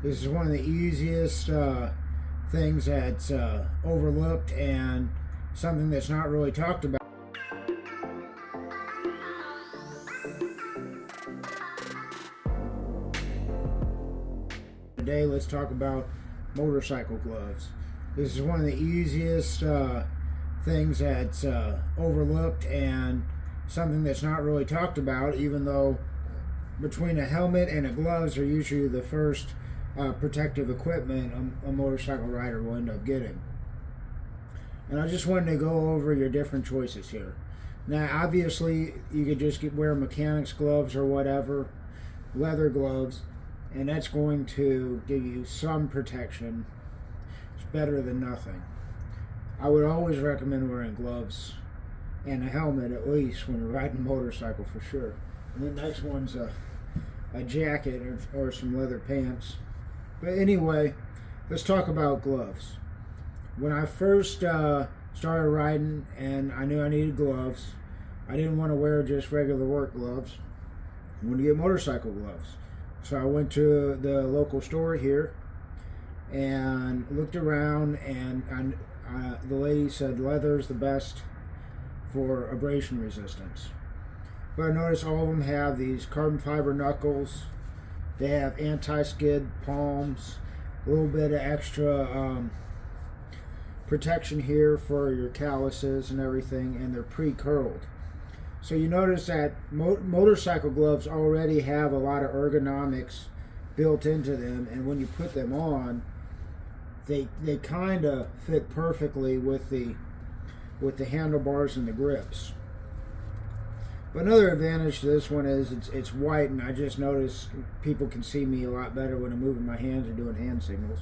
This is one of the easiest things that's overlooked and something that's not really talked about. Today, let's talk about motorcycle gloves. This is one of the easiest things that's overlooked and something that's not really talked about, even though between a helmet and a gloves are usually the first protective equipment a motorcycle rider will end up getting. And I just wanted to go over your different choices here. Now, obviously, you could just wear mechanics gloves or whatever, leather gloves, and that's going to give you some protection. It's better than nothing. I would always recommend wearing gloves and a helmet at least when you're riding a motorcycle for sure. And the next one's a jacket or some leather pants. But anyway, let's talk about gloves. When I first started riding and I knew I needed gloves, I didn't want to wear just regular work gloves. I wanted to get motorcycle gloves. So I went to the local store here and looked around, and the lady said leather's the best for abrasion resistance. But I noticed all of them have these carbon fiber knuckles. They have anti-skid palms, a little bit of extra protection here for your calluses and everything, and they're pre-curled. So you notice that motorcycle gloves already have a lot of ergonomics built into them, and when you put them on, they kind of fit perfectly with the handlebars and the grips. But another advantage to this one is it's white, and I just noticed people can see me a lot better when I'm moving my hands or doing hand signals.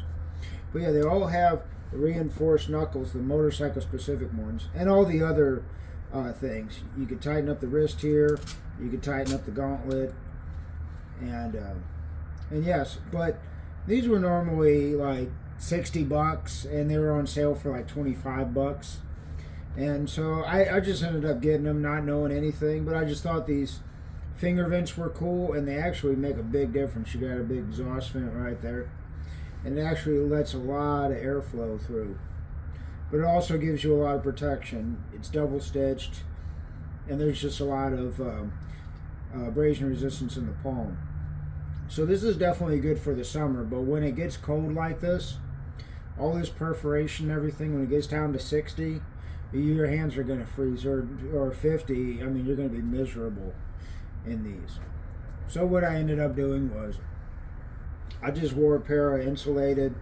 But yeah, they all have reinforced knuckles, the motorcycle specific ones, and all the other things. You can tighten up the wrist here, you can tighten up the gauntlet, and yes, but these were normally like $60 and they were on sale for like $25. And so I just ended up getting them not knowing anything, but I just thought these finger vents were cool, and they actually make a big difference. You got a big exhaust vent right there, and it actually lets a lot of airflow through. But it also gives you a lot of protection. It's double stitched, and there's just a lot of abrasion resistance in the palm. So this is definitely good for the summer, but when it gets cold like this, all this perforation and everything, when it gets down to 60, your hands are going to freeze, or 50. I mean, you're going to be miserable in these. So what I ended up doing was I just wore a pair of insulated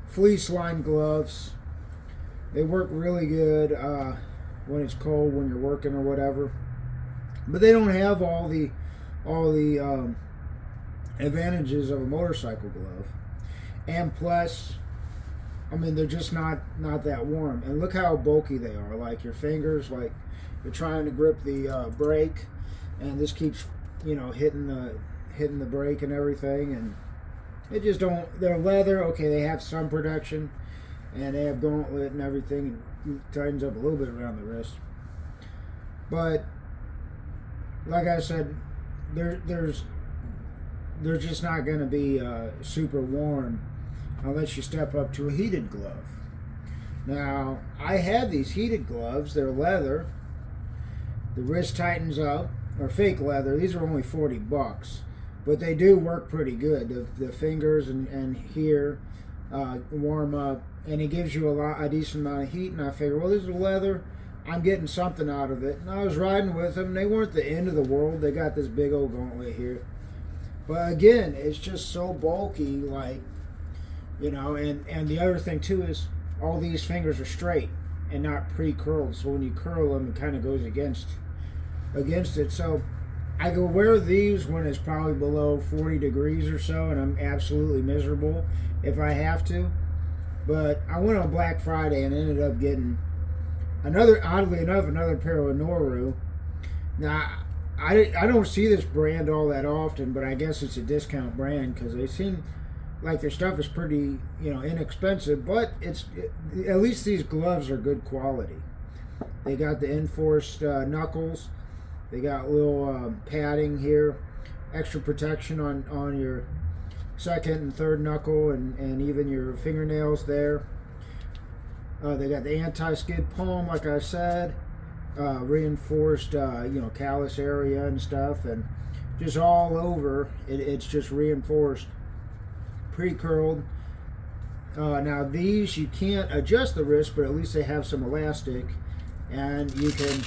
fleece lined gloves. They work really good when it's cold, when you're working or whatever. But they don't have all the advantages of a motorcycle glove. And plus, I mean, they're just not that warm. And look how bulky they are. Like your fingers, like you're trying to grip the brake, and this keeps, hitting the brake and everything. And it just don't. They're leather. Okay, they have some protection, and they have gauntlet and everything, and it tightens up a little bit around the wrist. But like I said, they're just not going to be super warm unless you step up to a heated glove. Now, I have these heated gloves. They're leather. The wrist tightens up, or fake leather. These are only $40, but they do work pretty good. The fingers and here warm up, and it gives you a decent amount of heat. And I figured, well, this is leather. I'm getting something out of it. And I was riding with them. They weren't the end of the world. They got this big old gauntlet here. But again, it's just so bulky, like, and the other thing too is all these fingers are straight and not pre-curled. So when you curl them, it kind of goes against it. So I go wear these when it's probably below 40 degrees or so, and I'm absolutely miserable if I have to. But I went on Black Friday and ended up getting oddly enough, another pair of Noru. Now, I don't see this brand all that often, but I guess it's a discount brand because they seem like their stuff is pretty, inexpensive. But at least these gloves are good quality. They got the enforced knuckles. They got little padding here, extra protection on your second and third knuckle, and even your fingernails there. They got the anti-skid palm, like I said, reinforced, callus area and stuff, and just all over. It's just reinforced, pre-curled. Now these, you can't adjust the wrist, but at least they have some elastic, and you can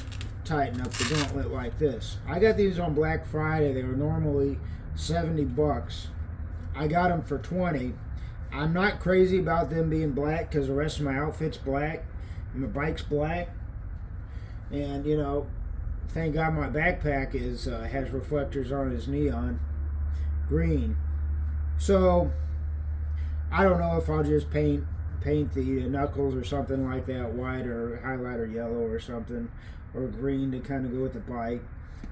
tighten up the gauntlet like this. I got these on Black Friday. They were normally $70. I got them for 20. I'm not crazy about them being black because the rest of my outfit's black and my bike's black, and thank God my backpack has reflectors on his neon green. So I don't know if I'll just paint the knuckles or something like that white, or highlighter yellow or something, or green to kind of go with the bike.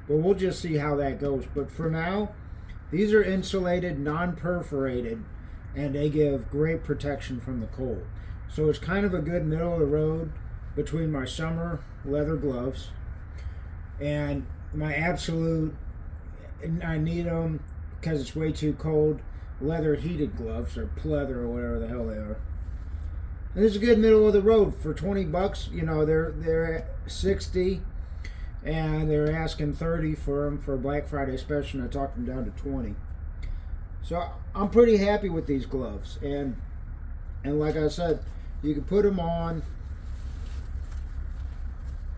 But we'll just see how that goes. But for now, these are insulated, non-perforated, and they give great protection from the cold. So it's kind of a good middle of the road between my summer leather gloves and my absolute, I need them because it's way too cold, leather heated gloves, or pleather, or whatever the hell they are. And it's a good middle of the road for $20. They're at 60, and they're asking 30 for them for Black Friday special, and I talked them down to 20. So I'm pretty happy with these gloves, and like I said, you can put them on,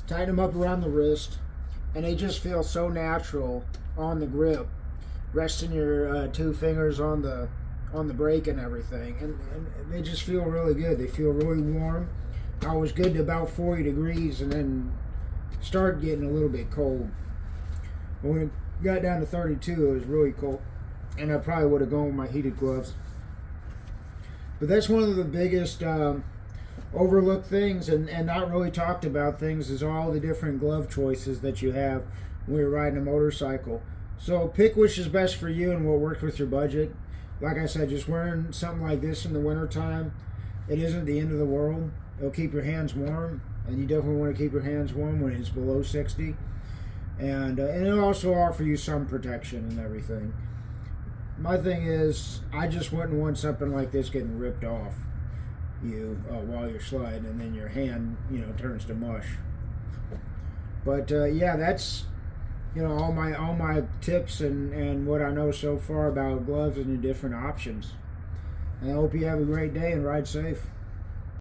tighten them up around the wrist, and they just feel so natural on the grip, resting your two fingers on the brake and everything, and they just feel really good. They feel really warm. I was good to about 40 degrees, and then started getting a little bit cold. But when it got down to 32, it was really cold, and I probably would have gone with my heated gloves. But that's one of the biggest overlooked things, and not really talked about things, is all the different glove choices that you have when you're riding a motorcycle. So pick which is best for you and what works with your budget. Like I said, just wearing something like this in the wintertime, it isn't the end of the world. It'll keep your hands warm, and you definitely want to keep your hands warm when it's below 60. And it'll also offer you some protection and everything. My thing is, I just wouldn't want something like this getting ripped off you while you're sliding, and then your hand, turns to mush. But yeah, that's all my tips and what I know so far about gloves and the different options. And I hope you have a great day and ride safe.